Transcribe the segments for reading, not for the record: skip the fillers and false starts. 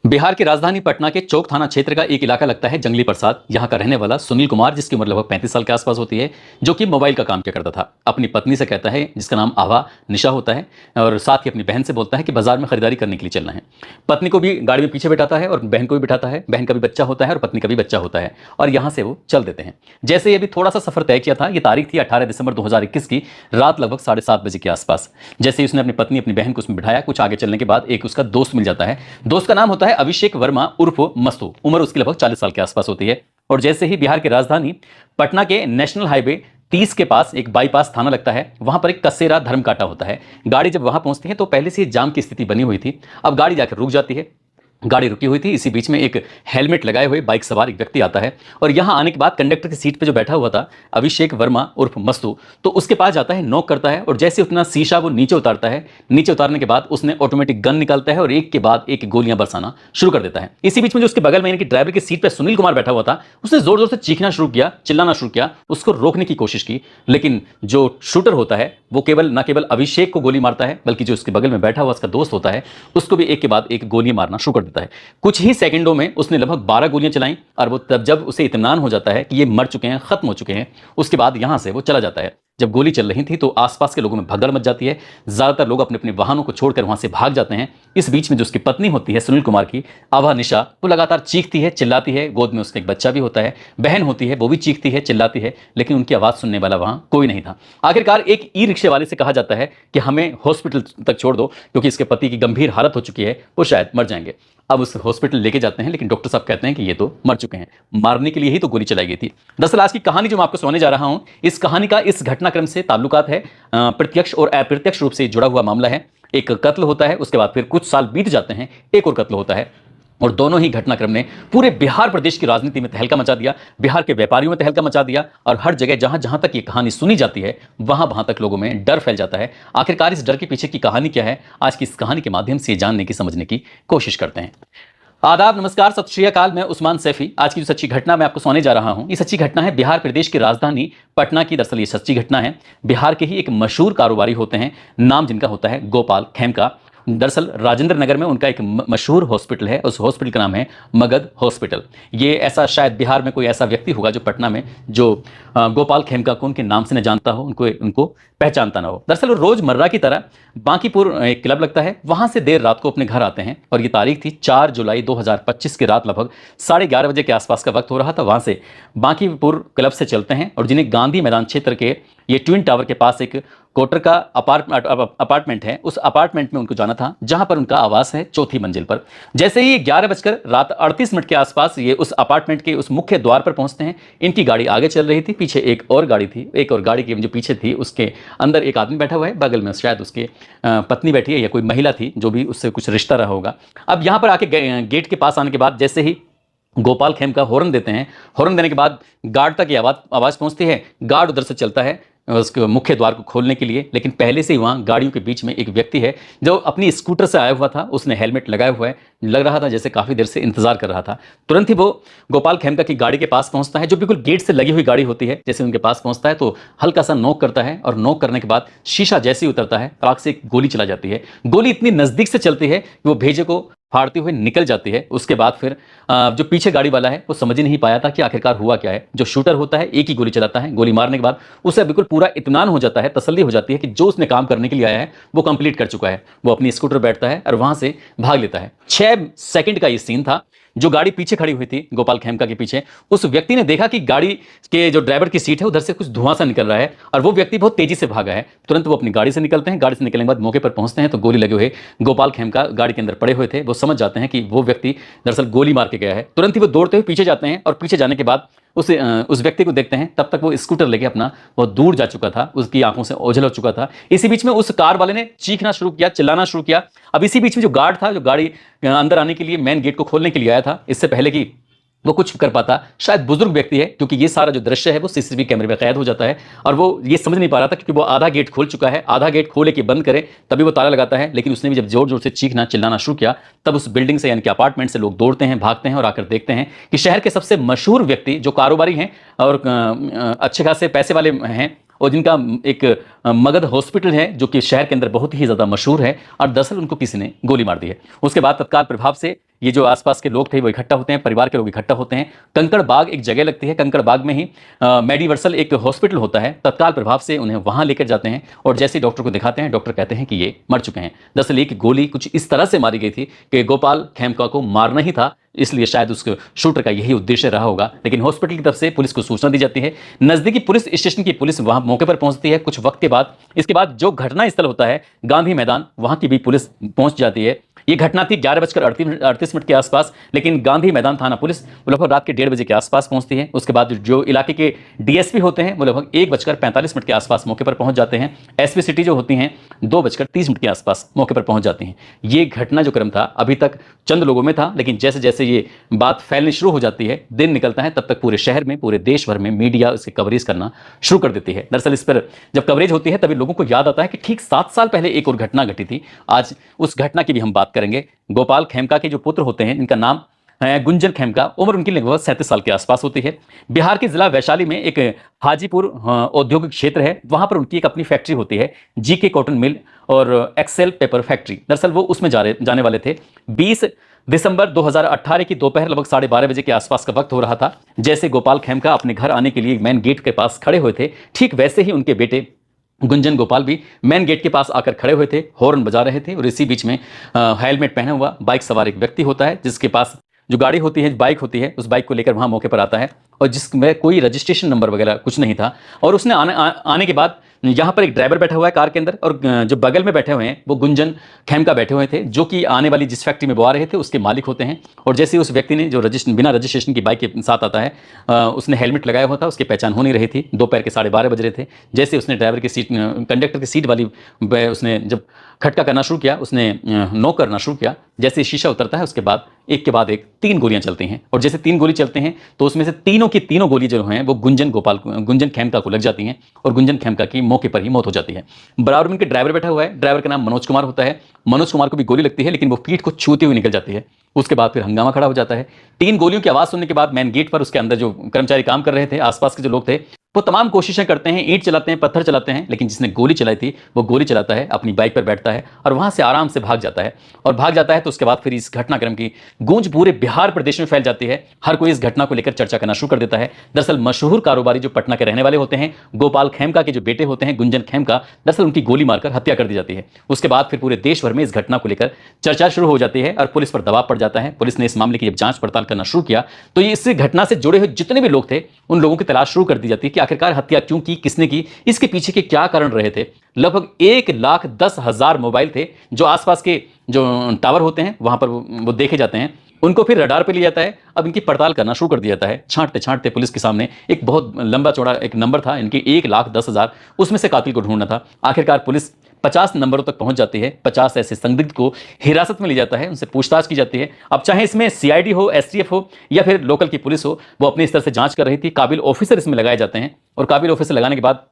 बिहार की राजधानी पटना के चौक थाना क्षेत्र का एक इलाका लगता है जंगली प्रसाद। यहाँ का रहने वाला सुनील कुमार, जिसकी उम्र लगभग 35 साल के आसपास होती है, जो कि मोबाइल का काम किया करता था, अपनी पत्नी से कहता है, जिसका नाम आभा निशा होता है, और साथ ही अपनी बहन से बोलता है कि बाजार में खरीदारी करने के लिए चलना है। पत्नी को भी गाड़ी में पीछे बैठाता है और बहन को भी बिठाता है। बहन का भी बच्चा होता है और पत्नी का भी बच्चा होता है, और यहाँ से वो चल देते हैं। जैसे ये भी थोड़ा सा सफर तय किया था, ये तारीख थी 18 दिसंबर 2021 की रात लगभग 7:30 बजे के आसपास। जैसे ही उसने अपनी पत्नी अपनी बहन को उसमें बिठाया, कुछ आगे चलने के बाद एक उसका दोस्त मिल जाता है। दोस्त का नाम होता है अभिषेक वर्मा उर्फ मस्तू। उम्र उसकी लगभग 40 साल के आसपास होती है। और जैसे ही बिहार की राजधानी पटना के नेशनल हाईवे 30 के पास एक बाईपास थाना लगता है, वहां पर एक कसेरा धर्म कांटा होता है। गाड़ी जब वहां पहुंचती है तो पहले से ही जाम की स्थिति बनी हुई थी। अब गाड़ी जाकर रुक जाती है। गाड़ी रुकी हुई थी, इसी बीच में एक हेलमेट लगाए हुए बाइक सवार एक व्यक्ति आता है, और यहां आने के बाद कंडक्टर की सीट पे जो बैठा हुआ था अभिषेक वर्मा उर्फ मस्तू, तो उसके पास जाता है, नॉक करता है, और जैसे उतना शीशा वो नीचे उतारता है, नीचे उतारने के बाद उसने ऑटोमेटिक गन निकालता है और एक के बाद एक गोलियां बरसाना शुरू कर देता है। इसी बीच में जो उसके बगल में यानी कि ड्राइवर की सीट पर सुनील कुमार बैठा हुआ था, उसने जोर जोर से चीखना शुरू किया, चिल्लाना शुरू किया, उसको रोकने की कोशिश की, लेकिन जो शूटर होता है वो न केवल अभिषेक को गोली मारता है, बल्कि जो उसके बगल में बैठा हुआ उसका दोस्त होता है उसको भी एक के बाद एक गोली मारना शुरू कर देता है। कुछ ही सेकंडों में उसने लगभग 12 गोलियां चलाई, और वो तब जब उसे इत्मीनान हो जाता है कि ये मर चुके हैं, खत्म हो चुके हैं, उसके बाद यहां से वो चला जाता है। जब गोली चल रही थी तो आसपास के लोगों में भगदड़ मच जाती है। ज्यादातर लोग अपने अपने वाहनों को छोड़कर वहां से भाग जाते हैं। इस बीच में जो उसकी पत्नी होती है सुनील कुमार की, आभा निशा, वो लगातार चीखती है, चिल्लाती है। गोद में उसका एक बच्चा भी होता है। बहन होती है, वो भी चीखती है, चिल्लाती है, लेकिन उनकी आवाज सुनने वाला वहां कोई नहीं था। आखिरकार एक ई रिक्शे वाले से कहा जाता है कि हमें हॉस्पिटल तक छोड़ दो, क्योंकि इसके पति की गंभीर हालत हो चुकी है, वो शायद मर जाएंगे। अब उस हॉस्पिटल लेके जाते हैं, लेकिन डॉक्टर साहब कहते हैं कि ये तो मर चुके हैं, मारने के लिए ही तो गोली चलाई गई थी। दरअसल आज की कहानी जो मैं आपको सुनाने जा रहा हूं, इस कहानी का इस घटनाक्रम से ताल्लुकात है। प्रत्यक्ष और अप्रत्यक्ष रूप से जुड़ा हुआ मामला है। एक कत्ल होता है, उसके बाद फिर कुछ साल बीत जाते हैं, एक और कत्ल होता है, और दोनों ही घटनाक्रम ने पूरे बिहार प्रदेश की राजनीति में तहलका मचा दिया, बिहार के व्यापारियों में तहलका मचा दिया, और हर जगह जहां जहां तक ये कहानी सुनी जाती है वहां वहां तक लोगों में डर फैल जाता है। आखिरकार इस डर के पीछे की कहानी क्या है, आज की इस कहानी के माध्यम से जानने की, समझने की कोशिश करते हैं। आदाब, नमस्कार, सत श्री अकाल। मैं उस्मान सैफी। आज की जो सच्ची घटना मैं आपको सुनाने जा रहा हूं, ये सच्ची घटना है बिहार प्रदेश की राजधानी पटना की। दरअसल ये सच्ची घटना है। बिहार के ही एक मशहूर कारोबारी होते हैं, नाम जिनका होता है गोपाल खेमका। दरअसल राजेंद्र नगर में उनका एक मशहूर हॉस्पिटल है, उस हॉस्पिटल का नाम है मगध हॉस्पिटल। ये ऐसा शायद बिहार में कोई ऐसा व्यक्ति होगा जो पटना में जो गोपाल खेमका को उनके नाम से न जानता हो, उनको पहचानता ना हो। दरअसल वो रोजमर्रा की तरह बांकीपुर एक क्लब लगता है, वहां से देर रात को अपने घर आते हैं, और ये तारीख थी 4 जुलाई 2025 की रात, लगभग 11:30 बजे के आसपास का वक्त हो रहा था। वहां से बांकीपुर क्लब से चलते हैं, और जिन्हें गांधी मैदान क्षेत्र के ये ट्विन टावर के पास एक कोटर का अपार्टमेंट है, उस अपार्टमेंट में उनको जाना था, जहां पर उनका आवास है 4थी मंजिल पर। जैसे ही 11:38 के आसपास ये उस अपार्टमेंट के उस मुख्य द्वार पर पहुंचते हैं, इनकी गाड़ी आगे चल रही थी, पीछे एक और गाड़ी थी, एक और गाड़ी की जो पीछे थी उसके अंदर एक आदमी बैठा हुआ है, बगल में शायद उसके पत्नी बैठी है या कोई महिला थी जो भी उससे कुछ रिश्ता रहा होगा। अब यहाँ पर आके गेट के पास आने के बाद जैसे ही गोपाल खेमका हॉर्न देते हैं, हॉर्न देने के बाद गार्ड तक ये आवाज़ पहुंचती है। गार्ड उधर से चलता है उसके मुख्य द्वार को खोलने के लिए, लेकिन पहले से ही वहाँ गाड़ियों के बीच में एक व्यक्ति है जो अपनी स्कूटर से आया हुआ था। उसने हेलमेट लगाया हुआ है, लग रहा था जैसे काफ़ी देर से इंतजार कर रहा था। तुरंत ही वो गोपाल खेमका की गाड़ी के पास पहुंचता है, जो बिल्कुल गेट से लगी हुई गाड़ी होती है। जैसे उनके पास पहुंचता है तो हल्का सा नॉक करता है, और नॉक करने के बाद शीशा जैसे ही उतरता है, आग से एक गोली चला जाती है। गोली इतनी नज़दीक से चलती है कि वो भेजे को फाड़ते हुए निकल जाती है। उसके बाद फिर जो पीछे गाड़ी वाला है वो समझ ही नहीं पाया था कि आखिरकार हुआ क्या है। जो शूटर होता है एक ही गोली चलाता है। गोली मारने के बाद उसे बिल्कुल पूरा इत्मीनान हो जाता है, तसल्ली हो जाती है कि जो उसने काम करने के लिए आया है वो कंप्लीट कर चुका है। वो अपनी स्कूटर बैठता है और वहां से भाग लेता है। 6 सेकंड का ये सीन था। जो गाड़ी पीछे खड़ी हुई थी गोपाल खेमका के पीछे, उस व्यक्ति ने देखा कि गाड़ी के जो ड्राइवर की सीट है उधर से कुछ धुआं सा निकल रहा है, और वो व्यक्ति बहुत तेजी से भागा है। तुरंत वो अपनी गाड़ी से निकलते हैं। गाड़ी से निकलने के बाद मौके पर पहुंचते हैं तो गोली लगे हुए गोपाल खेमका गाड़ी के अंदर पड़े हुए थे। वो समझ जाते हैं कि वो व्यक्ति दरअसल गोली मार के गया है। तुरंत ही वो दौड़ते हुए पीछे जाते हैं, और पीछे जाने के बाद उस व्यक्ति को देखते हैं। तब तक वो स्कूटर लेके अपना वो दूर जा चुका था, उसकी आंखों से ओझल हो चुका था। इसी बीच में उस कार वाले ने चीखना शुरू किया, चिल्लाना शुरू किया। अब इसी बीच में जो गार्ड था, जो गाड़ी अंदर आने के लिए मेन गेट को खोलने के लिए आया था, इससे पहले कि वो कुछ कर पाता, शायद बुजुर्ग व्यक्ति है, क्योंकि ये सारा जो दृश्य है वो सीसीटीवी कैमरे में कैद हो जाता है, और वो ये समझ नहीं पा रहा था क्योंकि वो आधा गेट खोल चुका है। आधा गेट खोले कि बंद करे तभी वो ताला लगाता है, लेकिन उसने भी जब जोर जोर से चीखना चिल्लाना शुरू किया, तब उस बिल्डिंग से यानी कि अपार्टमेंट से लोग दौड़ते हैं, भागते हैं, और आकर देखते हैं कि शहर के सबसे मशहूर व्यक्ति जो कारोबारी हैं और अच्छे खासे पैसे वाले हैं, और जिनका एक मगध हॉस्पिटल है जो कि शहर के अंदर बहुत ही ज़्यादा मशहूर है, और दरअसल उनको किसी ने गोली मार दी है। उसके बाद तत्काल प्रभाव से ये जो आसपास के लोग थे वो इकट्ठा होते हैं, परिवार के लोग इकट्ठा होते हैं। कंकड़ बाग एक जगह लगती है, कंकड़ बाग में ही मेडिवर्सल एक हॉस्पिटल होता है। तत्काल प्रभाव से उन्हें वहां लेकर जाते हैं और जैसे डॉक्टर को दिखाते हैं, डॉक्टर कहते हैं कि ये मर चुके हैं। दरअसल एक गोली कुछ इस तरह से मारी गई थी कि गोपाल खेमका को मारना ही था, इसलिए शायद उस शूटर का यही उद्देश्य रहा होगा। लेकिन हॉस्पिटल की तरफ से पुलिस को सूचना दी जाती है, नजदीकी पुलिस स्टेशन की पुलिस वहां मौके पर पहुंचती है। कुछ वक्त के बाद इसके बाद जो घटना स्थल होता है गांधी मैदान, वहां की भी पुलिस पहुंच जाती है। ये घटना थी 11:38 के आसपास, लेकिन गांधी मैदान थाना पुलिस लगभग रात के 1:30 बजे के आसपास पहुंचती है। उसके बाद जो इलाके के डीएसपी होते हैं वो लगभग 1:45 के आसपास मौके पर पहुंच जाते हैं। एसपी सिटी जो होती हैं 2:30 के आसपास मौके पर पहुंच जाती हैं। ये घटना जो क्रम था अभी तक चंद लोगों में था, लेकिन जैसे जैसे ये बात फैलनी शुरू हो जाती है, दिन निकलता है, तब तक पूरे शहर में, पूरे देश भर में मीडिया इसकी कवरेज करना शुरू कर देती है। दरअसल इस पर जब कवरेज होती है तभी लोगों को याद आता है कि ठीक 7 साल पहले एक और घटना घटी थी। आज उस घटना की भी हम बात करेंगे। गोपाल खेमका के जो पुत्र होते हैं, इनका नाम है गुंजन खेमका, उम्र उनकी लगभग 37 साल के आसपास होती है। बिहार के जिला वैशाली में एक हाजीपुर औद्योगिक क्षेत्र है, वहां पर उनकी एक अपनी फैक्ट्री होती है, जीके कॉटन मिल और एक्सेल पेपर फैक्ट्री। दरअसल वो उसमें जाने वाले थे। 20 दिसंबर 2018 की दोपहर लगभग 12:30 बजे के आसपास का वक्त हो रहा था। जैसे गोपाल खेमका अपने घर आने के लिए मेन गेट के पास खड़े हुए थे, ठीक वैसे ही उनके बेटे गुंजन गोपाल भी मेन गेट के पास आकर खड़े हुए थे, हॉर्न बजा रहे थे। और इसी बीच में हेलमेट पहना हुआ बाइक सवार एक व्यक्ति होता है, जिसके पास जो गाड़ी होती है, बाइक होती है, उस बाइक को लेकर वहां मौके पर आता है और जिसमें कोई रजिस्ट्रेशन नंबर वगैरह कुछ नहीं था। और उसने आने के बाद यहाँ पर एक ड्राइवर बैठा हुआ है कार के अंदर, और जो बगल में बैठे हुए हैं वो गुंजन खेमका बैठे हुए थे, जो कि आने वाली जिस फैक्ट्री में वो आ रहे थे उसके मालिक होते हैं। और जैसे उस व्यक्ति ने जो बिना रजिस्ट्रेशन की बाइक के साथ आता है, उसने हेलमेट लगाया हुआ था, उसकी पहचान हो नहीं रही थी। दोपहर के 12:30 बज रहे थे। जैसे उसने ड्राइवर की सीट, कंडक्टर की सीट वाली उसने जब खटका करना शुरू किया, उसने नॉक करना शुरू किया। जैसे शीशा उतरता है उसके बाद एक के बाद एक 3 गोलियां चलती हैं, और जैसे 3 गोली चलते हैं तो उसमें से तीनों की तीनों गोली जो हैं वो गुंजन खेमका को लग जाती हैं और गुंजन खेमका की मौके पर ही मौत हो जाती है। बराबर में उनके ड्राइवर बैठा हुआ है, ड्राइवर का नाम मनोज कुमार होता है। मनोज कुमार को भी गोली लगती है, लेकिन वो पीठ को छूती हुई निकल जाती है। उसके बाद फिर हंगामा खड़ा हो जाता है। 3 गोलियों की आवाज सुनने के बाद मेन गेट पर उसके अंदर जो कर्मचारी काम कर रहे थे, आसपास के जो लोग थे, वो तमाम कोशिशें करते हैं, ईंट चलाते हैं, पत्थर चलाते हैं, लेकिन जिसने गोली चलाई थी वो गोली चलाता है, अपनी बाइक पर बैठता है और वहां से आराम से भाग जाता है। और भाग जाता है तो उसके बाद फिर इस घटनाक्रम की गूंज पूरे बिहार प्रदेश में फैल जाती है। हर कोई इस घटना को लेकर चर्चा करना शुरू कर देता है। दरअसल मशहूर कारोबारी जो पटना के रहने वाले होते हैं, गोपाल खेमका के जो बेटे होते हैं गुंजन खेमका, दरअसल उनकी गोली मारकर हत्या कर दी जाती है। उसके बाद फिर पूरे देश भर में इस घटना को लेकर चर्चा शुरू हो जाती है और पुलिस पर दबाव पड़ जाता है। पुलिस ने इस मामले की जब जांच पड़ताल करना शुरू किया तो ये इस घटना से जुड़े हुए जितने भी लोग थे उन लोगों की तलाश शुरू कर दी जाती है कि आखिरकार हत्या क्यों की, किसने की, इसके पीछे के क्या कारण रहे थे। लगभग 1,10,000 मोबाइल थे जो आसपास के जो टावर होते हैं वहां पर वो देखे जाते हैं। उनको फिर रडार पे लिया जाता है। अब इनकी पड़ताल करना शुरू कर दिया जाता है। छांटते छांटते पुलिस के सामने एक बहुत लंबा चौड़ा एक नंबर था, इनकी 1,10,000, उसमें से कातिल को ढूंढना था। आखिरकार पुलिस 50 नंबरों तक पहुंच जाती है। 50 ऐसे संदिग्ध को हिरासत में लिया जाता है, उनसे पूछताछ की जाती है। अब चाहे इसमें सीआईडी हो, एसटीएफ हो या फिर लोकल की पुलिस हो, वो अपनी स्तर से जांच कर रही थी। काबिल ऑफिसर इसमें लगाए जाते हैं और काबिल ऑफिसर लगाने के बाद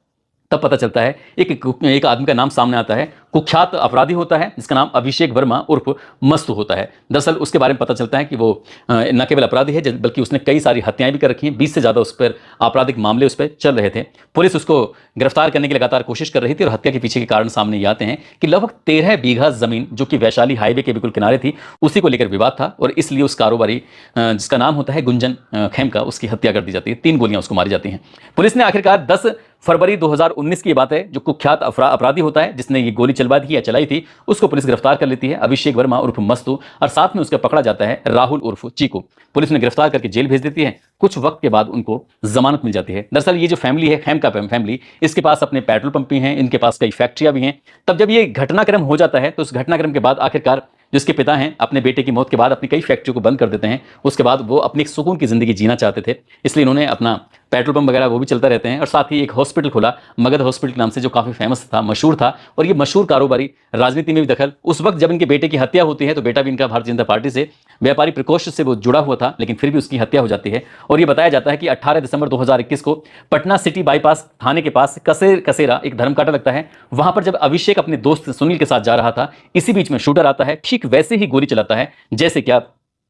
तब पता चलता है एक आदमी का नाम सामने आता है। कुख्यात अपराधी होता है जिसका नाम अभिषेक वर्मा उर्फ मस्तू होता है। दरअसल उसके बारे में पता चलता है कि वो न केवल अपराधी है बल्कि उसने कई सारी हत्याएं भी कर रखी हैं। 20 से ज़्यादा उस पर आपराधिक मामले उस पर चल रहे थे। पुलिस उसको गिरफ्तार करने की लगातार कोशिश कर रही थी और हत्या के पीछे के कारण सामने ये आते हैं कि लगभग 13 बीघा जमीन जो कि वैशाली हाईवे के बिल्कुल किनारे थी, उसी को लेकर विवाद था और इसलिए उस कारोबारी जिसका नाम होता है गुंजन खेमका, उसकी हत्या कर दी जाती है। 3 गोलियां उसको मारी जाती हैं। पुलिस ने आखिरकार 10 फरवरी 2019 की बात है, जो कुख्यात अपराधी होता है जिसने ये गोली चलवा दी या चलाई थी, उसको पुलिस गिरफ्तार कर लेती है, अभिषेक वर्मा उर्फ मस्तू, और साथ में उसका पकड़ा जाता है राहुल उर्फ चीकू। पुलिस ने गिरफ्तार करके जेल भेज देती है। कुछ वक्त के बाद उनको जमानत मिल जाती है। दरअसल ये जो फैमिली है, खेमका फैमिली, इसके पास अपने पेट्रोल पंप भी हैं, इनके पास कई फैक्ट्रियां भी हैं। तब जब ये घटनाक्रम हो जाता है तो उस घटनाक्रम के बाद आखिरकार जिसके पिता हैं अपने बेटे की मौत के बाद अपनी कई फैक्ट्रियों को बंद कर देते हैं। उसके बाद वो अपनी एक सुकून की जिंदगी जीना चाहते थे, इसलिए इन्होंने अपना पेट्रोल पंप वगैरह वो भी चलता रहते हैं और साथ ही एक हॉस्पिटल खोला मगध हॉस्पिटल के नाम से, जो काफी फेमस था, मशहूर था। और ये मशहूर कारोबारी राजनीति में भी दखल। उस वक्त जब इनके बेटे की हत्या होती है तो बेटा भी इनका भारतीय जनता पार्टी से व्यापारी प्रकोष्ठ से वो जुड़ा हुआ था, लेकिन फिर भी उसकी हत्या हो जाती है। और ये बताया जाता है कि 18 दिसंबर 2021 को पटना सिटी बाईपास थाने के पास कसेरा एक धर्मकांटा लगता है। वहां पर जब अभिषेक अपने दोस्त सुनील के साथ जा रहा था, इसी बीच में शूटर आता है, ठीक वैसे ही गोली चलाता है जैसे क्या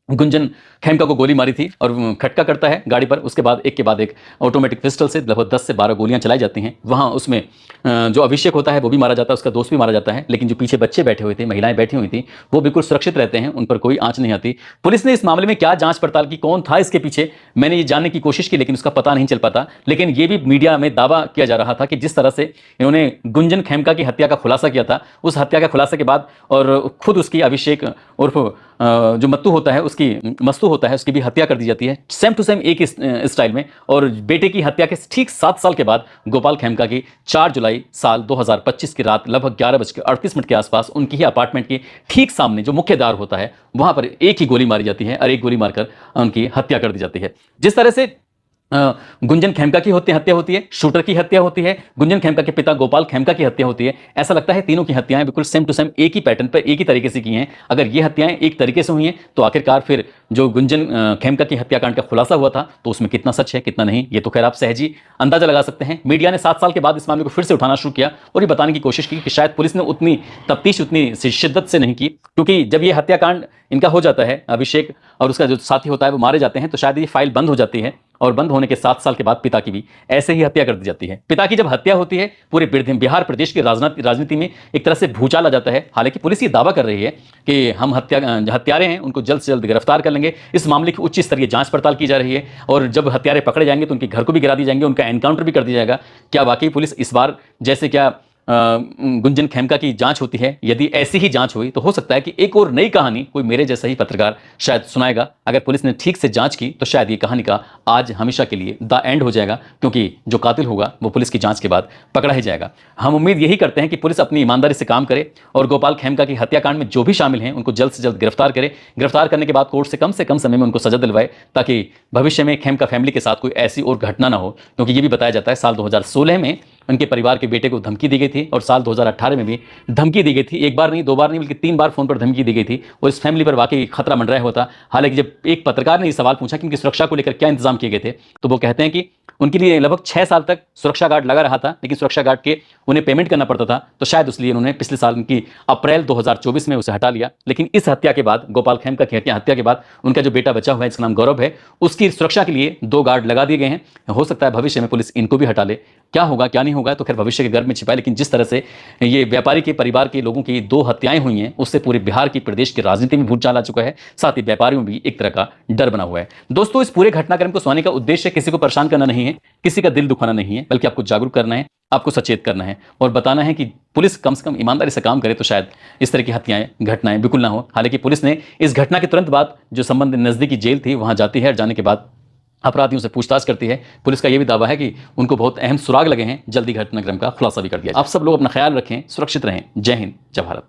गुंजन खेमका को गोली मारी थी और खटका करता है गाड़ी पर। उसके बाद एक के बाद एक ऑटोमेटिक पिस्टल से लगभग 10 से 12 गोलियां चलाई जाती हैं। वहाँ उसमें जो अभिषेक होता है वो भी मारा जाता है, उसका दोस्त भी मारा जाता है, लेकिन जो पीछे बच्चे बैठे हुए थे, महिलाएं बैठी हुई थी, वो बिल्कुल सुरक्षित रहते हैं, उन पर कोई आंच नहीं आती। पुलिस ने इस मामले में क्या जांच पड़ताल की, कौन था इसके पीछे, मैंने ये जानने की कोशिश की, लेकिन उसका पता नहीं चल पाता। लेकिन ये भी मीडिया में दावा किया जा रहा था कि जिस तरह से इन्होंने गुंजन खेमका की हत्या का खुलासा किया था, उस हत्या के खुलासे के बाद और खुद उसकी अभिषेक उर्फ जो मत्तू होता है, उसकी भी हत्या कर दी जाती है, सेम टू सेम एक स्टाइल में। और बेटे की हत्या के ठीक 7 साल के बाद गोपाल खेमका की 4 जुलाई साल 2025 की रात लगभग 11:38 के आसपास उनकी ही अपार्टमेंट के ठीक सामने जो मुख्य द्वार होता है वहां पर एक ही गोली मारी जाती है और एक गोली मारकर उनकी हत्या कर दी जाती है। जिस तरह से गुंजन खेमका की हत्या होती है, शूटर की हत्या होती है, गुंजन खेमका के पिता गोपाल खेमका की हत्या होती है, ऐसा लगता है तीनों की हत्याएं बिल्कुल सेम टू सेम एक ही पैटर्न पर एक ही तरीके से की हैं। अगर ये हत्याएं एक तरीके से हुई हैं तो आखिरकार फिर जो गुंजन खेमका की हत्याकांड का खुलासा हुआ था तो उसमें कितना सच है कितना नहीं, ये तो खैर आप सहज ही अंदाजा लगा सकते हैं। मीडिया ने 7 साल के बाद इस मामले को फिर से उठाना शुरू किया और ये बताने की कोशिश की कि शायद पुलिस ने उतनी तफ्तीश उतनी शिद्दत से नहीं की, क्योंकि जब ये हत्याकांड इनका हो जाता है, अभिषेक और उसका जो साथी होता है वो मारे जाते हैं, तो शायद ये फाइल बंद हो जाती है और बंद होने के 7 साल के बाद पिता की भी ऐसे ही हत्या कर दी जाती है। पिता की जब हत्या होती है पूरे बिहार प्रदेश की राजनीति में एक तरह से भूचाल आ जाता है। हालांकि पुलिस ये दावा कर रही है कि हम हत्यारे हैं उनको जल्द से जल्द गिरफ्तार कर लेंगे, इस मामले की उच्च स्तरीय जांच पड़ताल की जा रही है और जब हत्यारे पकड़े जाएंगे तो उनके घर को भी गिरा दिए जाएंगे, उनका एनकाउंटर भी कर दिया जाएगा। क्या वाकई पुलिस इस बार जैसे क्या गुंजन खेमका की जांच होती है, यदि ऐसी ही जांच हुई तो हो सकता है कि एक और नई कहानी कोई मेरे जैसा ही पत्रकार शायद सुनाएगा। अगर पुलिस ने ठीक से जांच की तो शायद ये कहानी का आज हमेशा के लिए द एंड हो जाएगा, क्योंकि जो कातिल होगा वो पुलिस की जांच के बाद पकड़ा ही जाएगा। हम उम्मीद यही करते हैं कि पुलिस अपनी ईमानदारी से काम करे और गोपाल खेमका की हत्याकांड में जो भी शामिल हैं उनको जल्द से जल्द गिरफ्तार करे। गिरफ्तार करने के बाद कोर्ट से कम समय में उनको सजा दिलवाए, ताकि भविष्य में खेमका फैमिली के साथ कोई ऐसी और घटना ना हो। क्योंकि ये भी बताया जाता है साल 2016 में उनके परिवार के बेटे को धमकी दी गई थी और साल 2018 में भी धमकी दी गई थी। एक बार नहीं, 2 बार नहीं, बल्कि 3 बार फोन पर धमकी दी गई थी और इस फैमिली पर वाकई खतरा मंडराया हुआ था। हालांकि जब एक पत्रकार ने ये सवाल पूछा कि उनकी सुरक्षा को लेकर क्या इंतजाम किए गए थे, तो वो कहते हैं कि उनके लिए लगभग 6 साल तक सुरक्षा गार्ड लगा रहा था, लेकिन सुरक्षा गार्ड के उन्हें पेमेंट करना पड़ता था, तो शायद इसलिए उन्होंने पिछले साल की अप्रैल 2024 में उसे हटा लिया। लेकिन इस हत्या के बाद, गोपाल खेमका की हत्या के बाद, उनका जो बेटा बचा हुआ है जिसका नाम गौरव है, उसकी सुरक्षा के लिए 2 गार्ड लगा दिए गए हैं। हो सकता है भविष्य में पुलिस इनको भी हटा ले। क्या होगा क्या नहीं होगा तो खैर भविष्य के गर्भ में छिपा है, लेकिन जिस तरह से ये व्यापारी के परिवार के लोगों की 2 हत्याएं हुई हैं उससे पूरे बिहार की प्रदेश की राजनीति में भूचाल आ चुका है, साथ ही व्यापारियों में भी एक तरह का डर बना हुआ है। दोस्तों, इस पूरे घटनाक्रम को सुनाने का उद्देश्य किसी को परेशान करना नहीं है, किसी का दिल दुखाना नहीं है, बल्कि आपको जागरूक करना है, आपको सचेत करना है और बताना है कि पुलिस कम से कम ईमानदारी से काम करे तो शायद इस तरह की हत्याएं घटनाएं बिल्कुल ना हो। हालांकि पुलिस ने इस घटना के तुरंत बाद जो संबंधित नजदीकी जेल थी वहां जाती है और जाने के बाद अपराधियों से पूछताछ करती है। पुलिस का यह भी दावा है कि उनको बहुत अहम सुराग लगे हैं, जल्दी घटनाक्रम का खुलासा भी कर दिया। आप सब लोग अपना ख्याल रखें, सुरक्षित रहें। जय हिंद, जय भारत।